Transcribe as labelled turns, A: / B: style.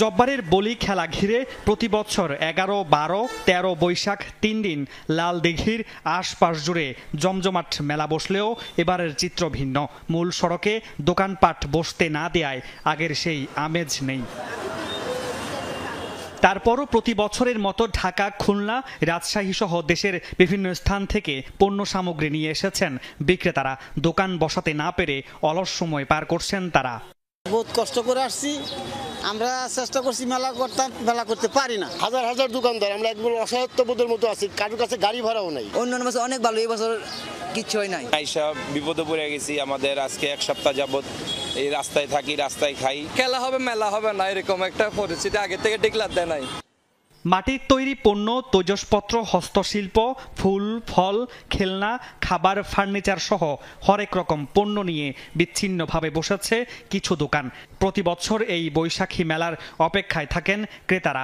A: জব্বারের বলি খেলা ঘিরে প্রতি বছর 11, 12, 13 বৈশাখ 3 দিন লাল দিঘির আশপাশ জুড়ে জমজমাট মেলা বসলেও এবারের চিত্র ভিন্ন। মূল সড়কে দোকানপাট বসতে না দেয়ায় আগের সেই আমেজ নেই। তারপরও প্রতি বছরের মতো ঢাকা, খুলনা, রাজশাহী সহ দেশের বিভিন্ন স্থান থেকে পণ্য সামগ্রী নিয়ে এসেছেন বিক্রেতারা। দোকান বসাতে না পেরে অলস সময় পার করছেন তারা।
B: বহুত কষ্ট করে আসছি, আমরা চেষ্টা করছি মেলা করতাম, মেলা করতে পারি না।
C: হাজার হাজার দোকানদার, আমরা একদম অসহায়ত্ববোধের মতো আছি, কারোর কাছে গাড়ি ভাড়াও নাই।
D: অন্যান্য বছর অনেক ভালো, এই বছর কিচ্ছু হয় নাই।
E: আইসা বিপদে পড়ে গেছি। আমাদের আজকে 1 সপ্তাহ যাবত এই রাস্তায় থাকি, রাস্তায় খাই।
F: খেলা হবে মেলা হবে না, এরকম একটা পরিস্থিতি আগে থেকে ডিক্লার দেয় নাই।
A: মাটির তৈরি পণ্য, তৈজসপত্র, হস্তশিল্প, ফুল, ফল, খেলনা, খাবার, ফার্নিচার সহ হরেক রকম পণ্য নিয়ে বিচ্ছিন্নভাবে বসেছে কিছু দোকান। প্রতি বছর এই বৈশাখী মেলার অপেক্ষায় থাকেন ক্রেতারা।